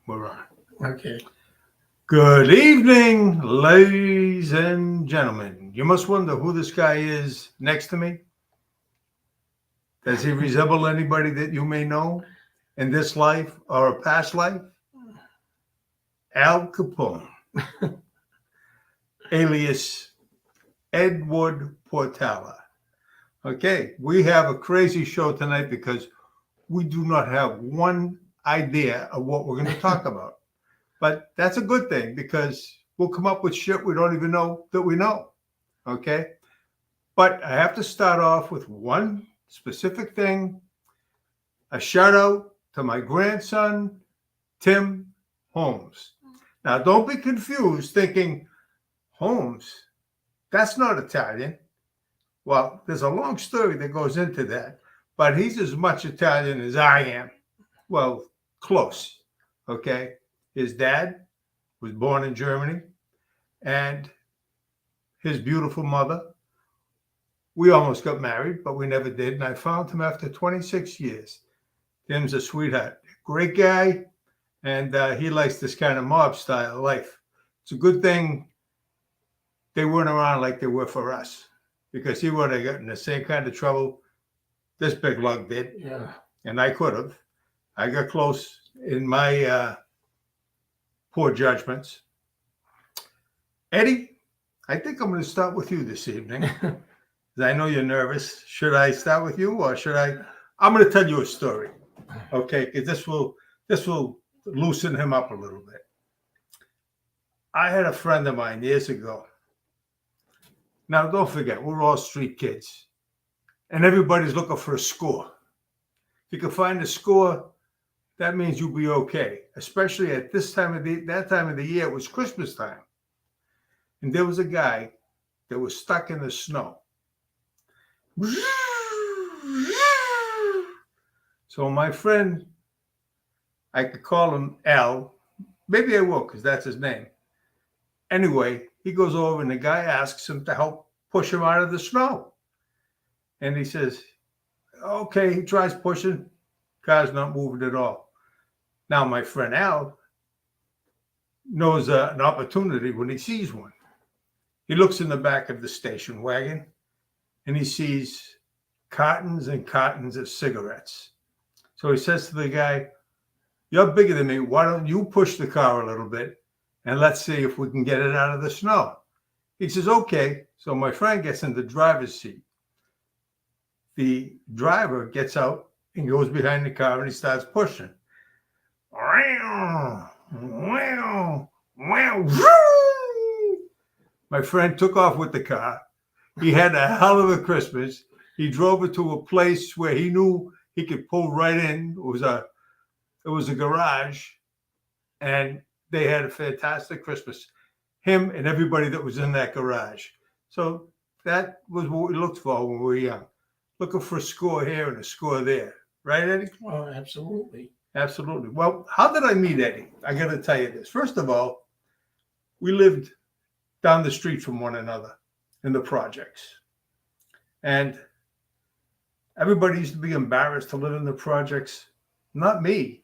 We're on. Okay. Good evening, ladies and gentlemen. You must wonder who this guy is next to me. Does he resemble anybody that you may know in this life or a past life? Al Capone, alias Edward Portala. Okay, we have a crazy show tonight because we do not have one idea of what we're going to talk about. But that's a good thing because we'll come up with shit we don't even know that we know. Okay. But I have to start off with one specific thing. A shout out to my grandson, Tim Holmes. Now, don't be confused thinking, Holmes, that's not Italian. Well, there's a long story that goes into that, but he's as much Italian as I am. Well, close. Okay. His dad was born in Germany, and his beautiful mother. We almost got married, but we never did. And I found him after 26 years. Tim's a sweetheart, great guy, and he likes this kind of mob style life. It's a good thing they weren't around like they were for us, because he would have gotten the same kind of trouble this big lug did. Yeah. And I could have. I got close in my poor judgments. Eddie, I think I'm going to start with you this evening. I know you're nervous. Should I start with you or should I? I'm going to tell you a story, okay? Because this will loosen him up a little bit. I had a friend of mine years ago. Now, don't forget, we're all street kids, and everybody's looking for a score. If you can find a score, that means you'll be okay. Especially at that time of the year, it was Christmas time. And there was a guy that was stuck in the snow. So my friend, I could call him Al. Maybe I will, because that's his name. Anyway, he goes over and the guy asks him to help push him out of the snow. And he says, okay, he tries pushing. Car's not moving at all. Now, my friend Al knows an opportunity when he sees one. He looks in the back of the station wagon and he sees cartons and cartons of cigarettes. So he says to the guy, you're bigger than me. Why don't you push the car a little bit and let's see if we can get it out of the snow. He says, okay. So my friend gets in the driver's seat. The driver gets out and goes behind the car and he starts pushing. My friend took off with the car. He had a hell of a Christmas. He drove it to a place where he knew he could pull right in. It was a garage, and they had a fantastic Christmas. Him and everybody that was in that garage. So that was what we looked for when we were young. Looking for a score here and a score there. Right, Eddie? Oh, absolutely. Absolutely. Well, how did I meet Eddie? I got to tell you this. First of all, we lived down the street from one another in the projects. And everybody used to be embarrassed to live in the projects. Not me.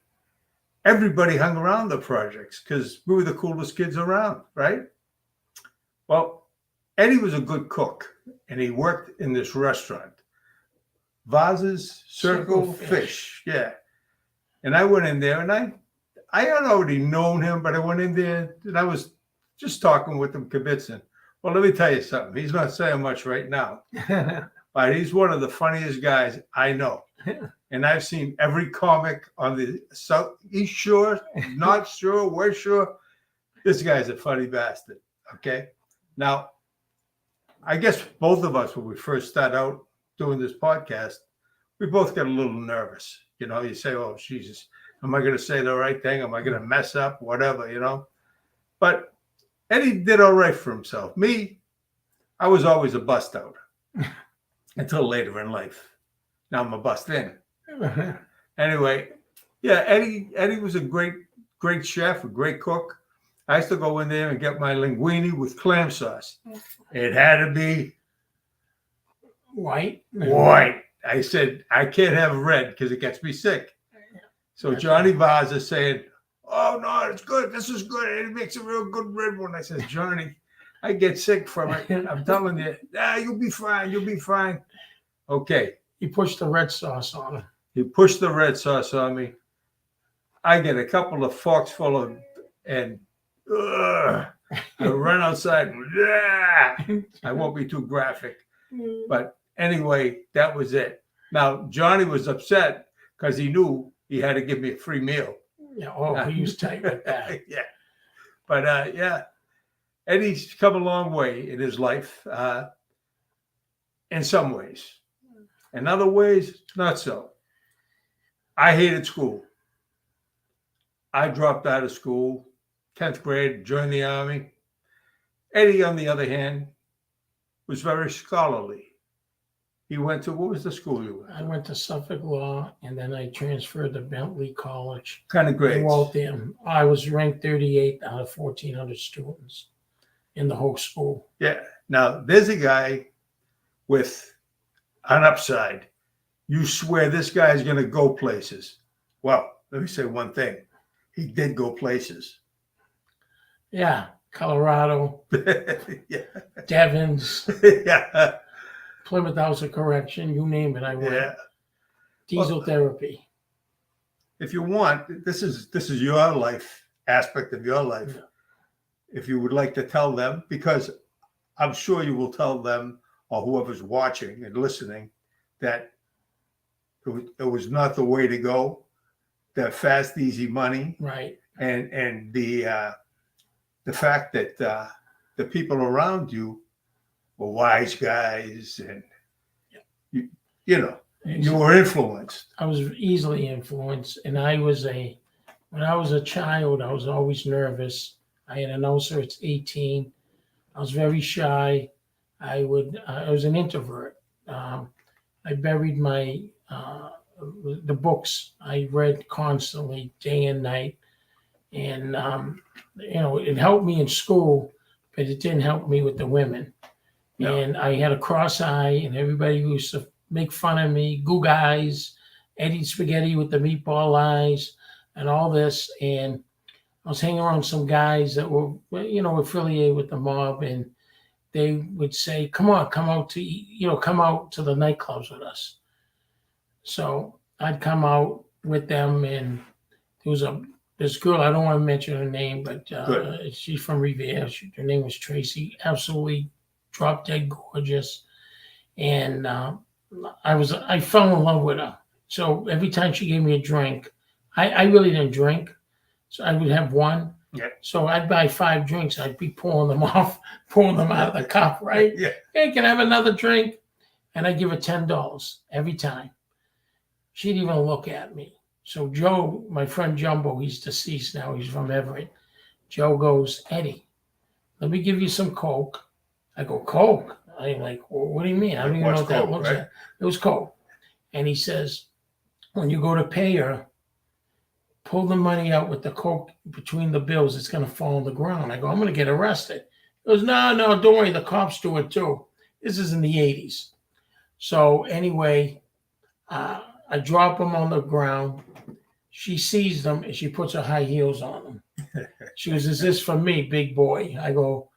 Everybody hung around the projects because we were the coolest kids around, right? Well, Eddie was a good cook, and he worked in this restaurant. Vases, Circle Fish. Yeah. And I went in there, and I had already known him, but I went in there, and I was just talking with him, kibitzing. Well, let me tell you something. He's not saying much right now, but he's one of the funniest guys I know. And I've seen every comic on the Southeast Shore, North Shore, West Shore. This guy's a funny bastard, okay? Now, I guess both of us, when we first started out doing this podcast, we both got a little nervous. You know, you say, oh, Jesus, am I going to say the right thing? Am I going to mess up? Whatever, you know? But Eddie did all right for himself. Me, I was always a bust out until later in life. Now I'm a bust in. Anyway, yeah, Eddie was a great chef, a great cook. I used to go in there and get my linguine with clam sauce. It had to be White. I said, I can't have red because it gets me sick. So Johnny Vaz is saying, Oh no, it's good. This is good. It makes a real good red one. I says, Johnny, I get sick from it. I'm telling you. You'll be fine. You'll be fine. Okay. He pushed the red sauce on him. He pushed the red sauce on me. I get a couple of forks full of, and I run outside. I won't be too graphic. But anyway, that was it. Now, Johnny was upset because he knew he had to give me a free meal. Yeah, he was tight with that. Yeah. But yeah, Eddie's come a long way in his life in some ways. In other ways, not so. I hated school. I dropped out of school, 10th grade, joined the Army. Eddie, on the other hand, was very scholarly. He went to, what was the school you went to? I went to Suffolk Law, and then I transferred to Bentley College. Kind of In grades. Waltham. I was ranked 38 out of 1,400 students in the whole school. Yeah. Now, there's a guy with an upside. You swear this guy's going to go places. Well, let me say one thing. He did go places. Yeah, Colorado, Yeah. Devons, Yeah. Plymouth House of Correction, you name it, I went. Yeah. Diesel therapy. If you want, this is your life, aspect of your life. Yeah. If you would like to tell them, because I'm sure you will tell them or whoever's watching and listening that it was not the way to go. That fast, easy money, Right. and the fact that the people around you were wise guys, and you know you were influenced. I was easily influenced, and when I was a child, I was always nervous. I had an ulcer at 18. I was very shy. I was an introvert. I buried the books I read constantly, day and night, and it helped me in school, but it didn't help me with the women. No. And I had a cross eye, and everybody used to make fun of me, goog eyes, Eddie spaghetti with the meatball eyes, and all this. And I was hanging around some guys that were, affiliated with the mob, and they would say, "Come on, come out to the nightclubs with us." So I'd come out with them, and there was this girl, I don't want to mention her name, but she's from Revere. Her name was Tracy, absolutely drop dead gorgeous. And I fell in love with her. So every time she gave me a drink, I really didn't drink. So I would have one. Yeah. So I'd buy 5 drinks. I'd be pulling them out of the cup, right? Yeah. Hey, can I have another drink? And I'd give her $10 every time. She'd even look at me. So Joe, my friend Jumbo, he's deceased now. He's from Everett. Joe goes, "Eddie, let me give you some Coke." I go, "Coke?" I'm like, well, "What do you mean? I don't even know what that Coke, looks right? like." It was Coke. And he says, "When you go to pay her, pull the money out with the Coke between the bills. It's going to fall on the ground." I go, "I'm going to get arrested." He goes, No, don't worry. The cops do it too." This is in the 80s. So anyway, I drop them on the ground. She sees them and she puts her high heels on them. She goes, "Is this for me, big boy?" I go,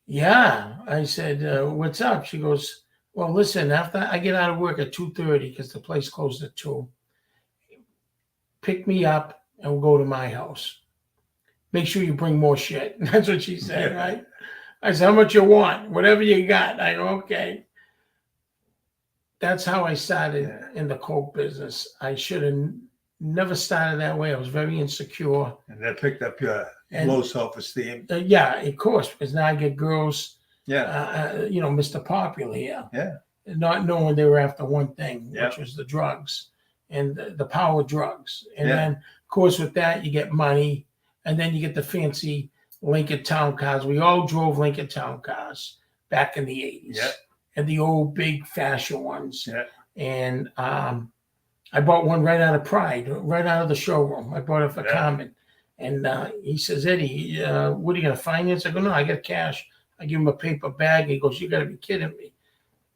"Yeah." I said, "What's up?" She goes, "Well, listen, after I get out of work at 2:30, because the place closed at 2, pick me up and we'll go to my house. Make sure you bring more shit." That's what she said, Yeah. right? I said, "How much you want?" "Whatever you got." I go, "Okay." That's how I started in the Coke business. I should have never started that way. I was very insecure. And that picked up your low self-esteem. Yeah, of course, because now I get girls, Yeah. Mr. Popular here. Yeah. Not knowing they were after one thing, Yeah. which was the drugs and the power drugs. And Yeah. then, of course, with that, you get money, and then you get the fancy Lincoln Town cars. We all drove Lincoln Town cars back in the 80s. Yeah. And the old big fashion ones. Yeah. And I bought one right out of Pride, right out of the showroom. I bought it for Carmen. And he says, "Eddie, what are you going to finance?" I go, "No, I got cash." I give him a paper bag. He goes, "You got to be kidding me."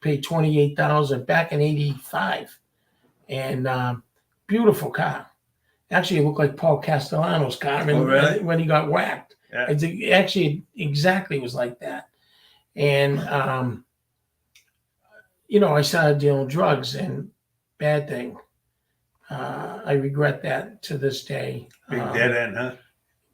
Paid $28,000 back in '85. And beautiful car. Actually, it looked like Paul Castellano's car Oh, really? when he got whacked. Yeah. It actually exactly was like that. And, I started dealing drugs, and bad thing. I regret that to this day. Big dead end, huh?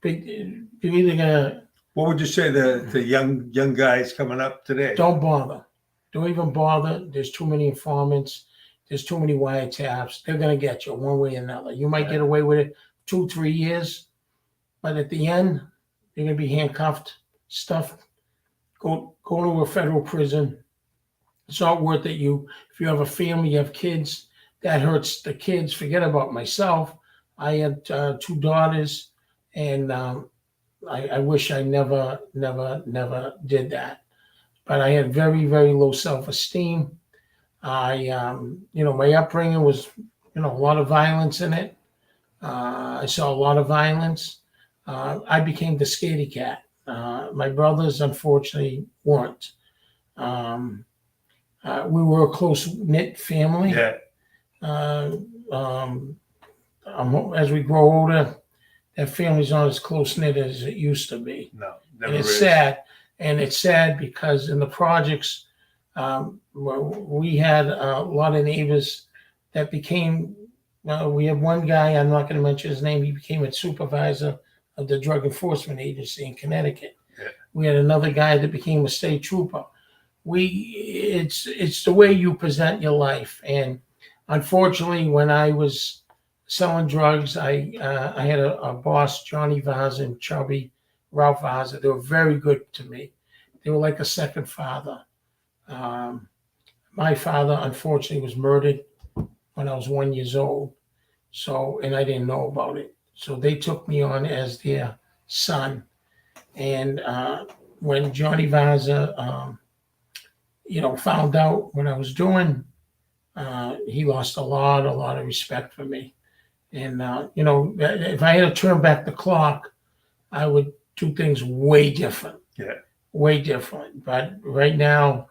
But you're either gonna What would you say to young guys coming up today? don't bother, don't even bother. There's too many informants. There's too many wiretaps. They're gonna get you one way or another. You might get away with it 2-3 years, but at the end, you're gonna be handcuffed, stuffed. Go to a federal prison. It's not worth it. If you have a family, you have kids, that hurts the kids. Forget about myself. I had 2 daughters, and I wish I never did that. But I had very, very low self-esteem. My upbringing was, a lot of violence in it. I saw a lot of violence. I became the scaredy cat. My brothers, unfortunately, weren't. We were a close-knit family. Yeah. As we grow older, that family's not as close-knit as it used to be. No, never And it's is. sad. And it's sad because in the projects, we had a lot of neighbors that became, we had one guy, I'm not going to mention his name, he became a supervisor of the Drug Enforcement Agency in Connecticut. Yeah. We had another guy that became a state trooper. It's the way you present your life. And unfortunately, when I was selling drugs, I had a boss, Johnny Vaz and Chubby Ralph Vaza. They were very good to me. They were like a second father. My father, unfortunately, was murdered when I was 1 year old. So, and I didn't know about it. So they took me on as their son. And when Johnny Vaza, found out what I was doing, he lost a lot of respect for me. And, if I had to turn back the clock, I would do things way different. Yeah. Way different. But right now,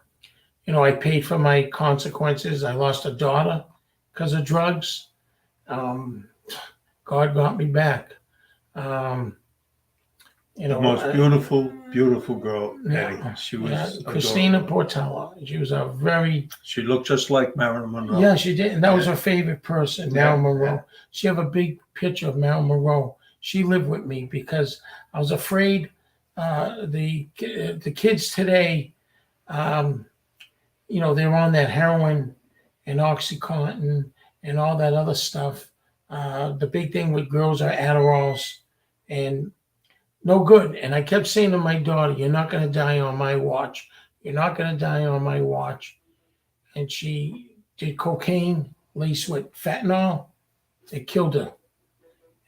I paid for my consequences. I lost a daughter because of drugs. God got me back. The most beautiful girl, Eddie. She was Christina adorable. Portella. She was She looked just like Marilyn Monroe. Yeah, she did. And that was her favorite person, Marilyn Monroe. Yeah. She have a big picture of Marilyn Monroe. She lived with me because I was afraid the kids today, they're on that heroin and Oxycontin and all that other stuff. The big thing with girls are Adderalls, and no good. And I kept saying to my daughter, "You're not going to die on my watch. You're not going to die on my watch." And she did cocaine laced with fentanyl. It killed her.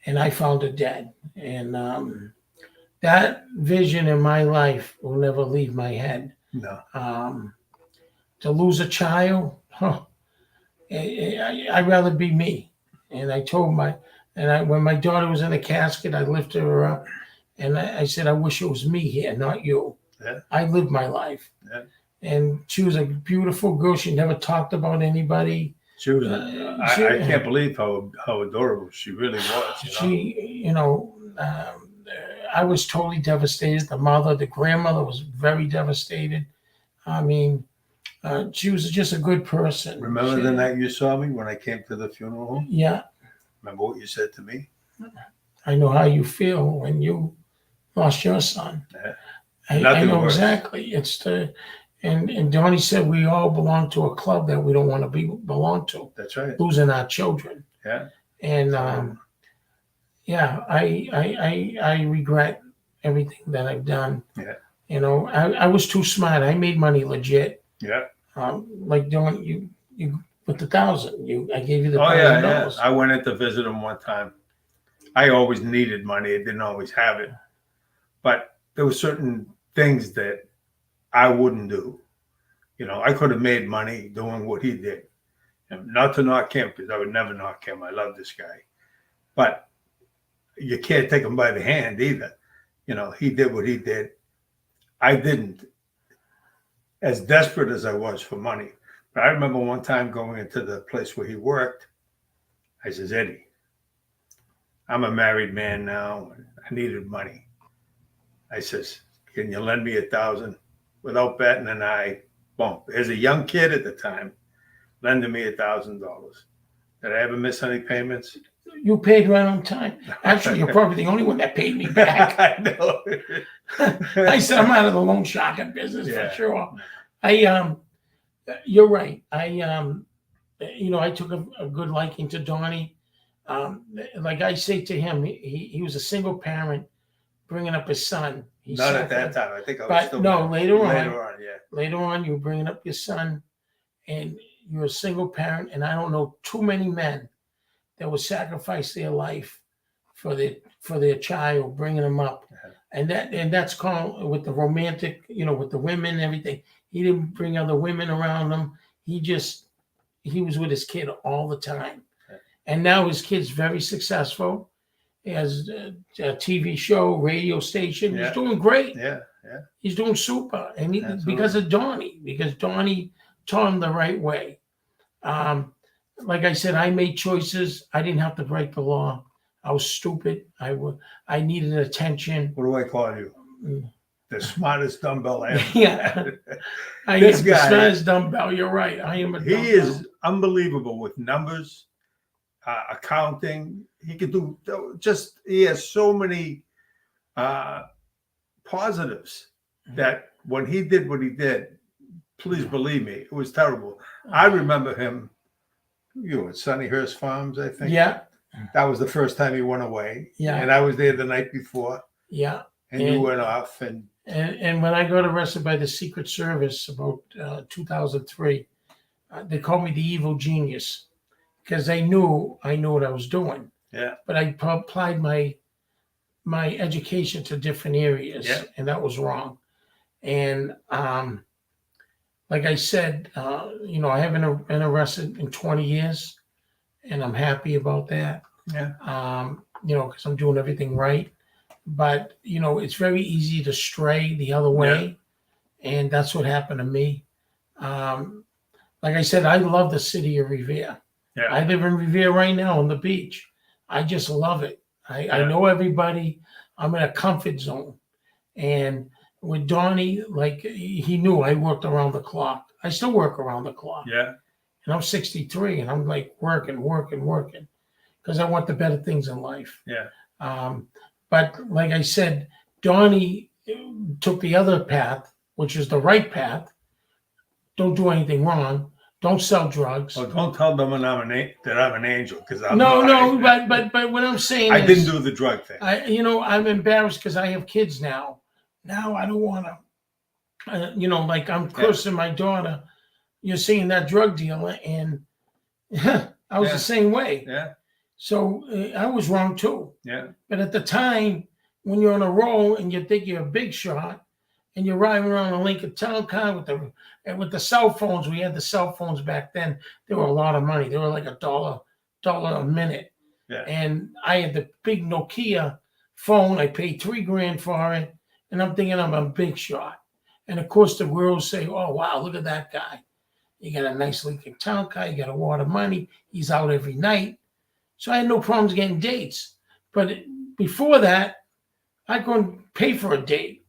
And I found her dead. And that vision in my life will never leave my head. No. To lose a child, I'd rather be me. And I told when my daughter was in a casket, I lifted her up. And I said, I wish it was me here, not you. Yeah. I lived my life. Yeah. And she was a beautiful girl. She never talked about anybody. She was. I can't believe how adorable she really was. I was totally devastated. The mother, the grandmother was very devastated. I mean, she was just a good person. Remember the night you saw me when I came to the funeral home? Yeah. Remember what you said to me? I know how you feel when you lost your son. Yeah. I know worse. Exactly. And Donny said we all belong to a club that we don't want to belong to. That's right. Losing our children. Yeah. And I regret everything that I've done. Yeah. I was too smart. I made money legit. Yeah. Like doing you with the $1,000. I gave you the $1,000. Yeah. I went in to visit him one time. I always needed money. I didn't always have it, but there were certain things that I wouldn't do. I could have made money doing what he did. And not to knock him, because I would never knock him. I love this guy. But you can't take him by the hand either. He did what he did. I didn't. As desperate as I was for money. But I remember one time going into the place where he worked. I says, Eddie, I'm a married man now. I needed money. I says, can you lend me 1,000? Without batting an eye, boom. As a young kid at the time, lending me $1,000. Did I ever miss any payments? You paid right on time. Actually, you're probably the only one that paid me back. I know. I said I'm out of the loan sharking business Yeah. for sure. You're right. I took a good liking to Donnie. Like I say to him, he was a single parent bringing up his son. Not at that time. I think I was But still no, married. later on. Later on, yeah. Later on, you were bringing up your son, and you're a single parent, and I don't know too many men that would sacrifice their life for their child, bringing them up. And that's called with the romantic, with the women and everything. He didn't bring other women around him. He was with his kid all the time. And now his kid's very successful. He has a TV show, radio station. Yeah. He's doing great. Yeah. He's doing super. And Absolutely. because Donnie taught him the right way. Like I said, I made choices. I didn't have to break the law. I was stupid. I needed attention. What do I call you? The smartest dumbbell I ever Yeah. had. I This am guy- the smartest dumbbell. You're right. I am a He dumbbell. is unbelievable with numbers, accounting. He can do he has so many positives that when he did what he did, please believe me, it was terrible. I remember him, you were at Sunnyhurst Farms, I think. Yeah. That was the first time he went away. Yeah. And I was there the night before. Yeah. And you went off. And when I got arrested by the Secret Service about 2003, they called me the evil genius because they knew I knew what I was doing. yeah. But I applied my education to different areas, Yeah. and that was wrong. And like I said, I haven't been arrested in 20 years, and I'm happy about that. Yeah. Because I'm doing everything right. But it's very easy to stray the other way, and that's what happened to me. Like I said, I love the city of Revere. Yeah. I live in Revere right now on the beach. I just love it. I know everybody. I'm in a comfort zone. And with Donnie, like he knew I worked around the clock. I still work around the clock. Yeah. And I'm 63 and I'm like working because I want the better things in life. Yeah. But like I said, Donnie took the other path, which is the right path. Don't do anything wrong. Don't sell drugs. Oh, don't tell them that I'm an angel, because I'm No, not. but what I'm saying I is, didn't do the drug thing. I'm embarrassed because I have kids now. Now I don't want to, like I'm cursing my daughter. You're seeing that drug dealer, and I was the same way. Yeah. So I was wrong too. Yeah. But at the time, when you're on a roll and you think you're a big shot, and you're riding around a Lincoln Town car with the cell phones, we had the cell phones back then. They were a lot of money. They were like $1 a minute. Yeah. And I had the big Nokia phone. I paid $3,000 for it, and I'm thinking I'm a big shot. And of course, the girls say, "Oh wow, look at that guy! You got a nice Lincoln Town car. You got a lot of money. He's out every night." So I had no problems getting dates. But before that, I couldn't pay for a date.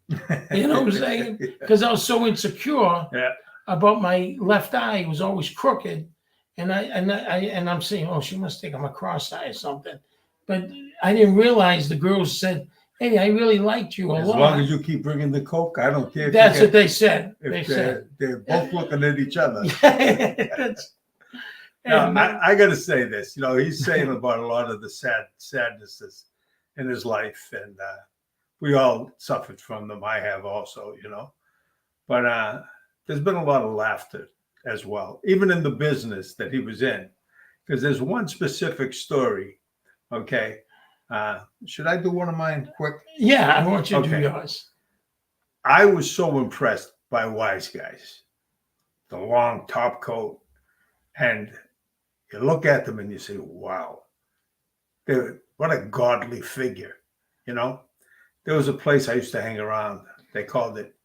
You know what I'm saying? Because I was so insecure about my left eye. It was always crooked. And I'm saying, oh, she must think I'm a cross-eye or something. But I didn't realize the girls said, "Hey, I really liked you a lot." As long as you keep bringing the coke, I don't care. That's what they said. They're both looking at each other. And, Now, I got to say this. He's saying about a lot of the sadnesses in his life, and we all suffered from them. I have also, But there's been a lot of laughter as well, even in the business that he was in. Because there's one specific story, okay? Should I do one of mine quick? yeah, I want you to do Okay. yours. I was so impressed by Wise Guys, the long top coat. And you look at them and you say, wow, what a godly figure, There was a place I used to hang around. They called it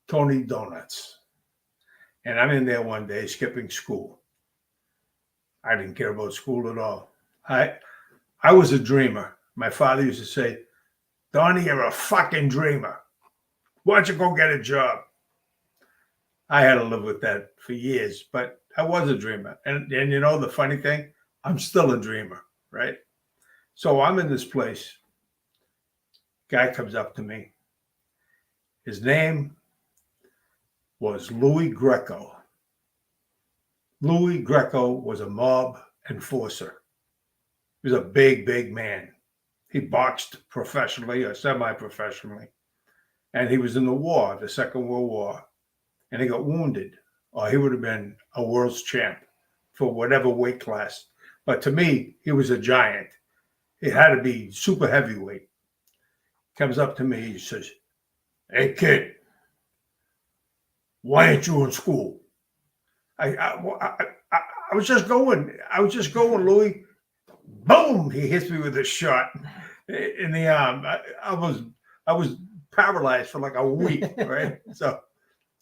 Tony Donuts. And I'm in there one day skipping school. I didn't care about school at all. I was a dreamer. My father used to say, Donny, you're a fucking dreamer. Why don't you go get a job? I had to live with that for years, but I was a dreamer. And you know, the funny thing, I'm still a dreamer, right? So I'm in this place. Guy comes up to me. His name was Louis Greco. Louis Greco was a mob enforcer. He was a big, big man. He boxed professionally or semi-professionally. And he was in the war, the Second World War. And he got wounded, or he would have been a world's champ for whatever weight class. But to me, he was a giant. He had to be super heavyweight. Comes up to me, he says, hey, kid, why ain't you in school? I was just going. Louis. Boom! He hits me with a shot in the arm. I was paralyzed for like a week, right? So,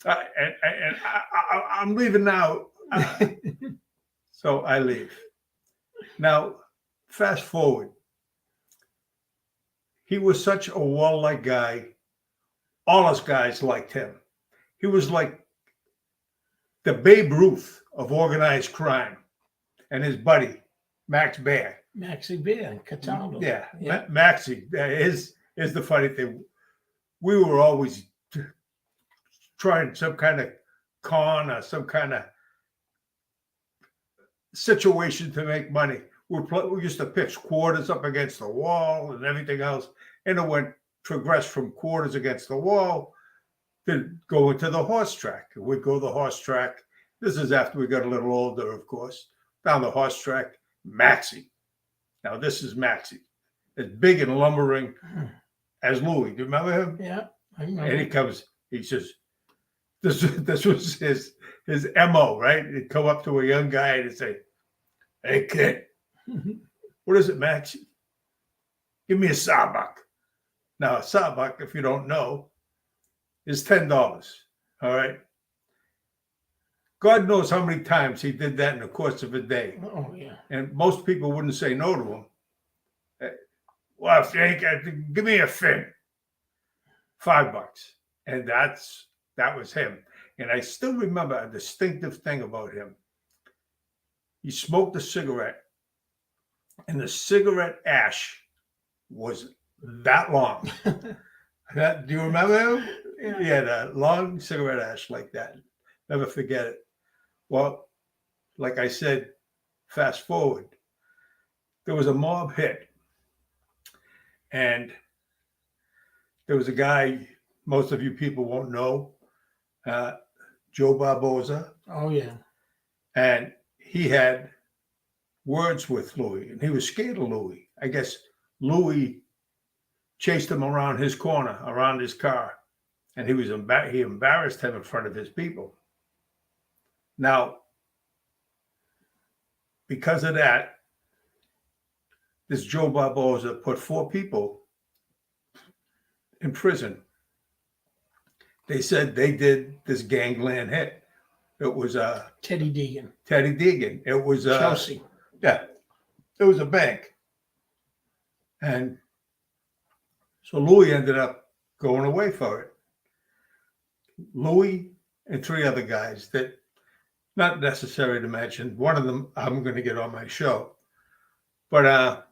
I'm leaving now. So I leave. Now, fast forward. He was such a wall-like guy. All us guys liked him. He was like the Babe Ruth of organized crime, and his buddy, Max Bear. Maxie Bear in Cataldo. Yeah. Maxie is the funny thing. We were always trying some kind of con or some kind of situation to make money. We used to pitch quarters up against the wall and everything else, and it progressed from quarters against the wall to go into the horse track. We'd go to the horse track. This is after we got a little older, of course. Down the horse track, Maxie. Now, this is Maxie. As big and lumbering as Louis. Do you remember him? Yeah, I remember. And he comes, he says, this was his MO, right? He'd come up to a young guy and he'd say, hey, kid, what is it, Maxie? Give me a sawbuck. Now, a sawbuck, if you don't know, is $10. All right. God knows how many times he did that in the course of a day. Oh, yeah. And most people wouldn't say no to him. Well, if you ain't got, give me a fin. $5. And that was him. And I still remember a distinctive thing about him. He smoked a cigarette, and the cigarette ash was that long. Do you remember him? Yeah. He had a long cigarette ash like that. Never forget it. Well, like I said, fast forward. There was a mob hit. And there was a guy, most of you people won't know, Joe Barboza. Oh, yeah. And he had words with Louis, and he was scared of Louis. I guess Louis chased him around his corner, around his car, and he embarrassed him in front of his people. Now, because of that, this Joe Barboza put 4 people in prison. They said they did this gangland hit. It was Teddy Deegan. It was Chelsea. Yeah, it was a bank. And so Louis ended up going away for it. Louis and 3 other guys that, not necessary to mention. One of them I'm going to get on my show. But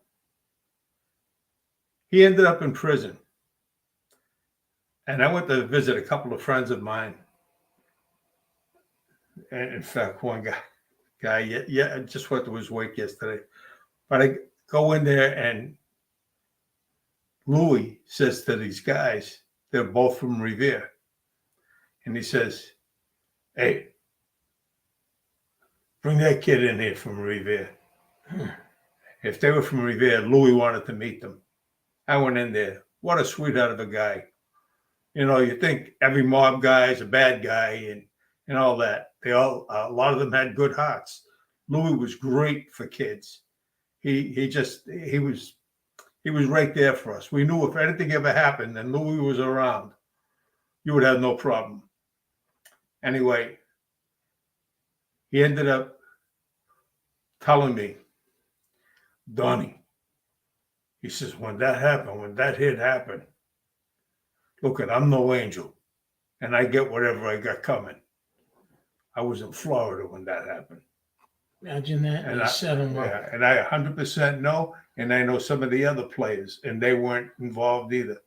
he ended up in prison. And I went to visit a couple of friends of mine. And in fact, one guy, I just went to his wake yesterday. But I go in there and Louis says to these guys, they're both from Revere. And he says, hey, bring that kid in here from Revere. If they were from Revere, Louis wanted to meet them. I went in there. What a sweetheart of a guy. You know, you think every mob guy is a bad guy and all that. A lot of them had good hearts. Louis was great for kids. He was right there for us. We knew if anything ever happened and Louis was around, you would have no problem. Anyway, he ended up telling me, Donny, He says, when that happened, when that hit happened, look, I'm no angel, and I get whatever I got coming. I was in Florida when that happened. Imagine that. And They set him up. yeah, and I 100% know, and I know some of the other players, and they weren't involved either.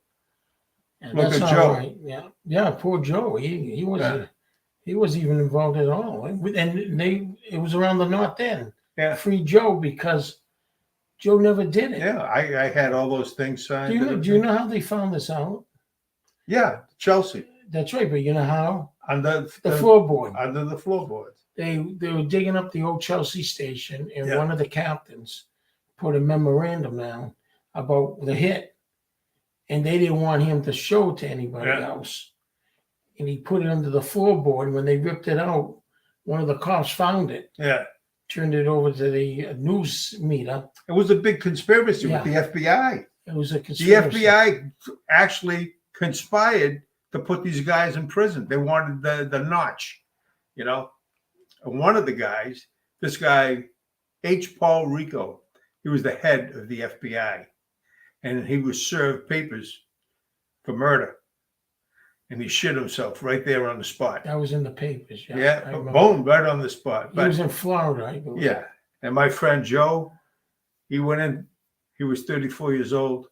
And Look that's at not Joe. right. Yeah, yeah. Poor Joe. He wasn't. Yeah. He wasn't even involved at all. And it was around the North End. Yeah, Free Joe because Joe never did it. yeah. I had all those things signed. Do you know how they found this out? Yeah, Chelsea That's right, but you know how? under The floorboard. under the floorboards. They were digging up the old Chelsea station, and Yeah. one of the captains put a memorandum down about the hit, and they didn't want him to show to anybody Yeah. else. And he put it under the floorboard. When they ripped it out, one of the cops found it, Yeah, turned it over to the news meter. it was a big conspiracy Yeah. with the FBI. It was a The conspiracy. FBI actually conspired to put these guys in prison. They wanted the notch, you know. And one of the guys, this guy, H. Paul Rico, he was the head of the FBI, and he was served papers for murder, and he shit himself right there on the spot. That was in the papers. Yeah, Yeah, I remember. boom, right on the spot. He was in Florida, I believe. Yeah, and my friend Joe, he went in. He was 34 years old.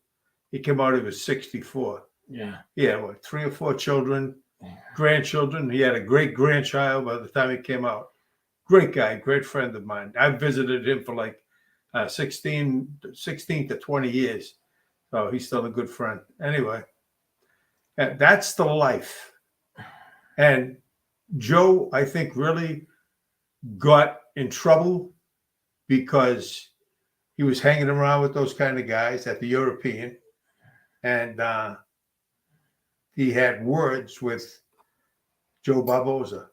He came out. He was 64. Yeah. He had what, 3 or 4 children, Yeah. grandchildren. He had a great grandchild by the time he came out. Great guy, great friend of mine. I visited him for like 16 to 20 years. So he's still a good friend. Anyway, that's the life. And Joe, I think, really got in trouble because he was hanging around with those kind of guys at the European. And he had words with Joe Barboza.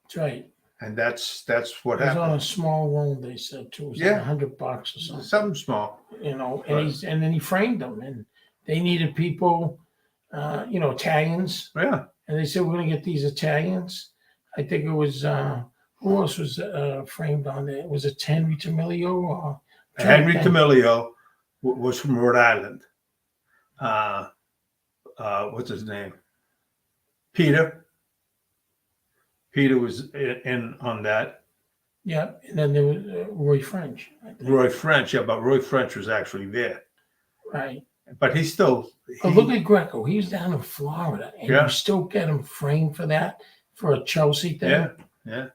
That's right. And that's what It was on a happened. small loan, they said, too. It was Yeah. like $100 or something. Something small. You know, Right. and then he framed them, and they needed people, Italians, Yeah. and they said, we're going to get these Italians. I think it was, who else was framed on there? Was it Henry Tamilio? Or Henry Tamilio was from Rhode Island. What's his name? Peter. Peter was in on that. Yeah, and then there was Roy French. I think. Roy French, yeah, but Roy French was actually there. Right. But he still. But look at Greco. He was down in Florida, and Yeah. you still get him framed for that, for a Chelsea thing. Yeah, yeah.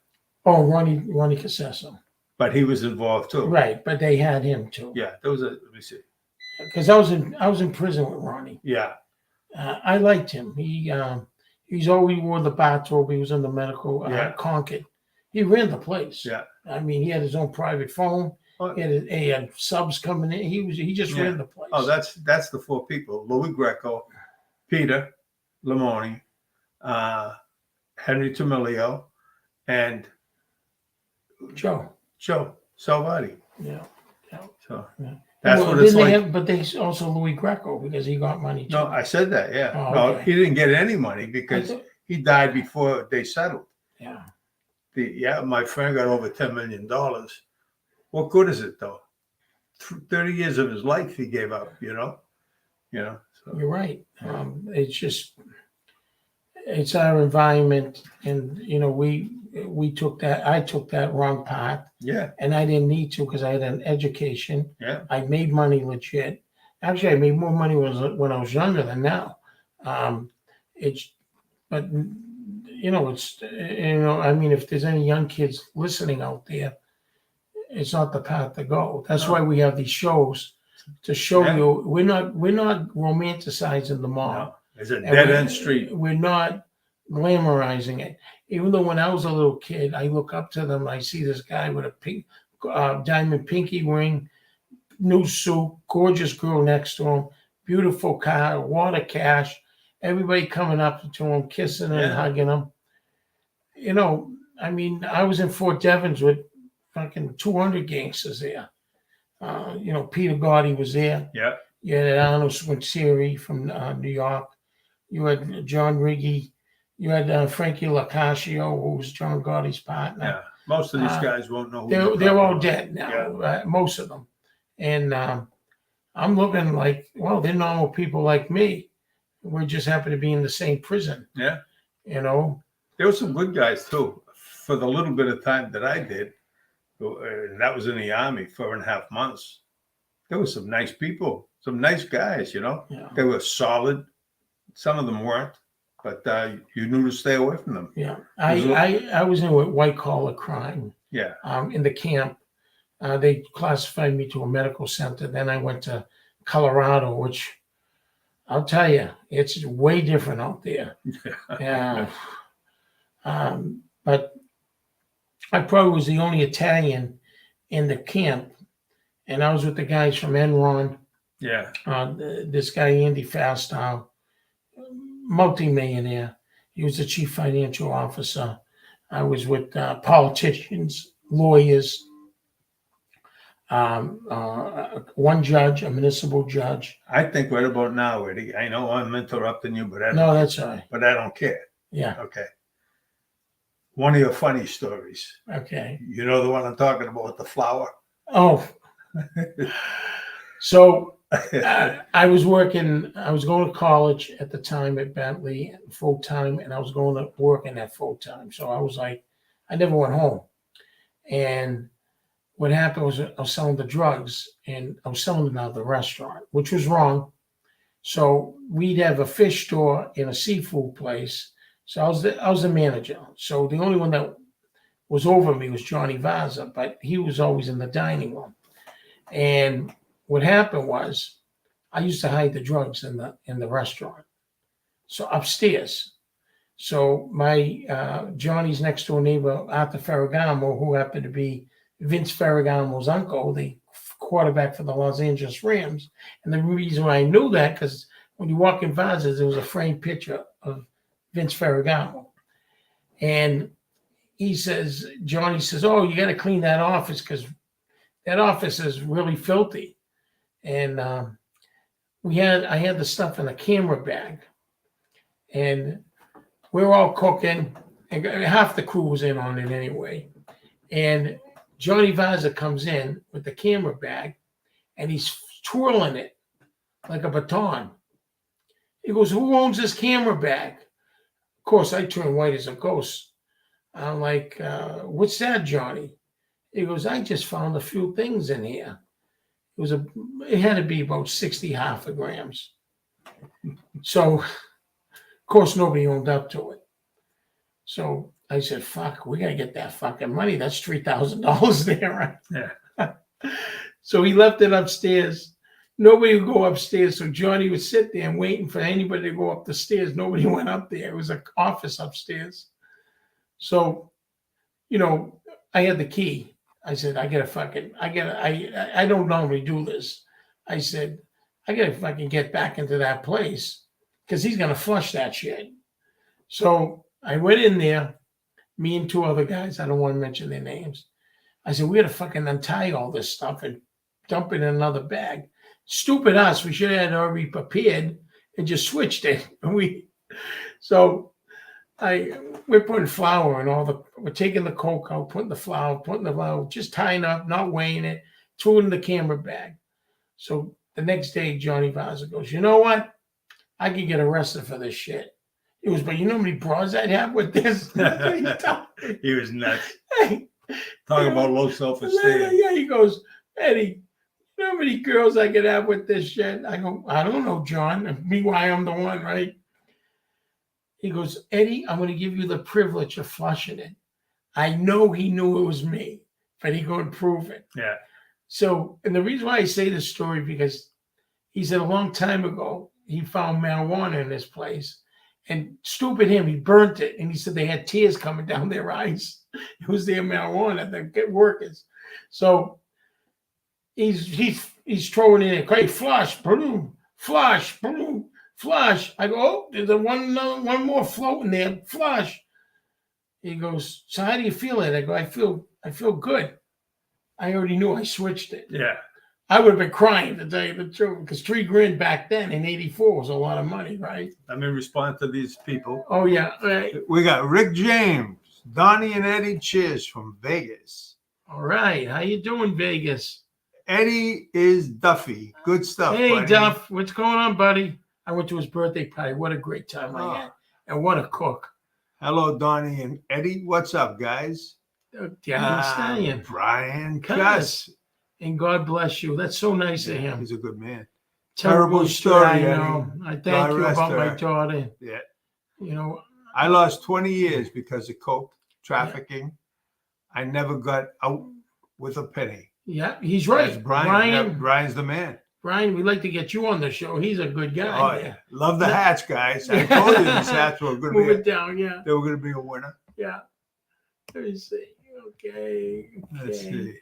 Oh, Ronnie Casesso. But he was involved too. Right, but they had him too. Yeah, there was a. Let me see. Because I was in prison with Ronnie. Yeah, I liked him. He's always wore the bathrobe. He was in the medical Yeah. Concord. He ran the place. yeah. I mean, he had his own private phone. Oh, He had subs coming in. He just Yeah. ran the place. Oh, that's the 4 people: Louis Greco, Peter Lamoni, Henry Tamilio, and Joe. Joe Salvati. Yeah. So Yeah. that's Well, what it's didn't they like. have, but they also Louis Greco because he got money too. No, I said that. Yeah. Oh, No, okay. he didn't get any money I because thought- he died before they settled. yeah. My friend got over $10 million. What good is it though? 30 years of his life he gave up. You know. So, You're right. It's our environment, and we took that. I took that wrong path, yeah. and I didn't need to because I had an education. Yeah. I made money legit. Actually, I made more money when I was younger than now. But I mean, if there's any young kids listening out there, it's not the path to go. That's No. why we have these shows to show Yeah. you we're not romanticizing the mob. No, it's a And dead end street. We're not glamorizing it. Even though when I was a little kid, I look up to them. I see this guy with a pink diamond pinky ring, new suit, gorgeous girl next to him, beautiful car, a lot of cash. Everybody coming up to him, kissing him, Yeah. hugging him. I mean, I was in Fort Devens with fucking 200 gangsters there. Peter Gotti was there. Yeah. You had Arnold Swinzeri from New York. You had John Riggy. You had Frankie Lacascio, who was John Gotti's partner. Yeah. Most of these guys won't know who They're all about. dead now, most of them. And I'm looking like, well, they're normal people like me. We just happen to be in the same prison. Yeah. You know. There were some good guys too. For the little bit of time that I did, and that was in the Army, 4.5 months. There were some nice people, some nice guys, you know. Yeah. They were solid. Some of them weren't, but you knew to stay away from them. Yeah. I was in white collar crime. Yeah. In the camp. They classified me to a medical center. Then I went to Colorado, which I'll tell you, it's way different out there. Yeah. But I probably was the only Italian in the camp, and I was with the guys from Enron. Yeah. This guy, Andy Fastow, multimillionaire. He was the chief financial officer. I was with politicians, lawyers, one judge, a municipal judge. I think right about now, Eddie, I know I'm interrupting you, but that's all right. But I don't care. Yeah. Okay. One of your funny stories. Okay. You know the one I'm talking about with the flower? Oh. So I was going to college at the time at Bentley full time, and I was going to work in that full time. So I was like, I never went home. And what happened was I was selling the drugs, and I was selling them out of the restaurant, which was wrong. So we'd have a fish store and a seafood place. So I was the manager. So the only one that was over me was Johnny Vaza, but he was always in the dining room. And what happened was I used to hide the drugs in the restaurant. So upstairs. So my Johnny's next door neighbor, Arthur Ferragamo, who happened to be Vince Ferragamo's uncle, the quarterback for the Los Angeles Rams. And the reason why I knew that, because when you walk in Vaz's, there was a framed picture of Vince Ferragamo. And Johnny says, oh, you got to clean that office because that office is really filthy. And I had the stuff in a camera bag. And we're all cooking. And half the crew was in on it anyway. And Johnny Vaza comes in with the camera bag, and he's twirling it like a baton. He goes, who owns this camera bag? Of course, I turn white as a ghost. I'm like, what's that, Johnny? He goes, I just found a few things in here. It had to be about 60 half a grams. So, of course, nobody owned up to it. So I said, fuck, we got to get that fucking money. That's $3,000 there. Right? Yeah. So he left it upstairs. Nobody would go upstairs. So Johnny would sit there and waiting for anybody to go up the stairs. Nobody went up there. It was an office upstairs. So, I had the key. I said, I don't normally do this. I said, I got to fucking get back into that place because he's going to flush that shit. So I went in there, me and two other guys. I don't want to mention their names. I said, we got to fucking untie all this stuff and dump it in another bag. Stupid us. We should have had already prepared and just switched it. So we're putting flour and we're taking the coke out, putting the flour, just tying up, not weighing it, threw it in the camera bag. So the next day, Johnny Vaza goes, you know what? I could get arrested for this shit. He goes, but you know how many bras I'd have with this? He was nuts. Talking about low self-esteem. Yeah, he goes, Eddie, you know how many girls I could have with this shit? I go, I don't know, John. Meanwhile, I'm the one, right? He goes, Eddie, I'm going to give you the privilege of flushing it. I know he knew it was me, but he couldn't prove it. Yeah. So, and the reason why I say this story, because he said a long time ago, he found marijuana in this place. And stupid him, he burnt it. And he said they had tears coming down their eyes. It was their marijuana, the workers. So he's throwing in it, okay, flush, boom, flush, boom, flush. I go, oh, there's one more floating there, flush. He goes, so how do you feel it? I go, I feel good. I already knew I switched it. Yeah. I would have been crying, to tell you the truth, because $3,000 back then in '84 was a lot of money, right? Let me respond to these people. Oh, yeah. Right. We got Rick James, Donny and Eddie Cheers from Vegas. All right. How you doing, Vegas? Eddie is Duffy. Good stuff, Hey, buddy. Duff, what's going on, buddy? I went to his birthday party. What a great time Oh. I had. And what a cook. Hello, Donny and Eddie. What's up, guys? Danny Stallion. Brian Cuss. Cuss. And God bless you. That's so nice of him. He's a good man. Terrible story, I Eddie. know. I thank God you rest about my her. daughter. Yeah. You know, I lost 20 years because of coke trafficking. Yeah. I never got out with a penny. Yeah, he's right. That's Brian. Brian's the man. Brian, we'd like to get you on the show. He's a good guy. Oh, yeah. Love the hats, guys. I told you these hats were going to Move it down, yeah. They were going to be a winner. Yeah. Let me see. Okay. Let's see.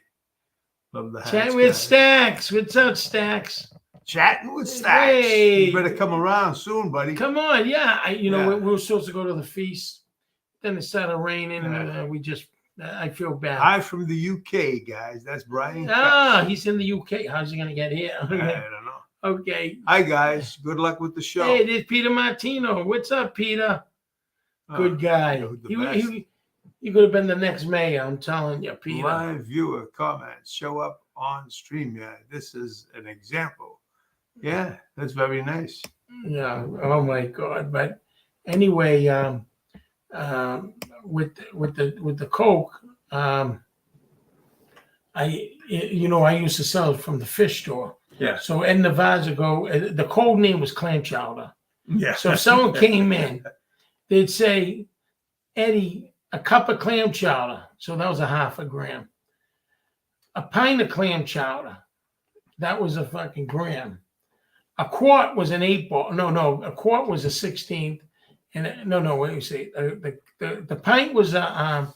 Love the hats. Chat with Stacks. What's up, Stacks? Chatting with Stacks. Hey. You better come around soon, buddy. Come on, yeah. We were supposed to go to the feast. Then it started raining, and we just. I feel bad. I'm from the UK, guys. That's Brian. He's in the UK. How's he going to get here? I don't know. Okay. Hi, guys. Good luck with the show. Hey, there's Peter Martino. What's up, Peter? Good guy. He could have been the next mayor. I'm telling you, Peter. Live viewer comments show up on StreamYard. This is an example. Yeah, that's very nice. Yeah. Oh my God. But anyway, with the coke, I used to sell it from the fish store. Yeah. So Ed Navazo the code name was clam chowder. Yeah. So if someone came in, they'd say, Eddie, a cup of clam chowder. So that was a half a gram. A pint of clam chowder. That was a fucking gram. A quart was an 8-ball. No, a quart was a 16th. And wait, you see, the pint was a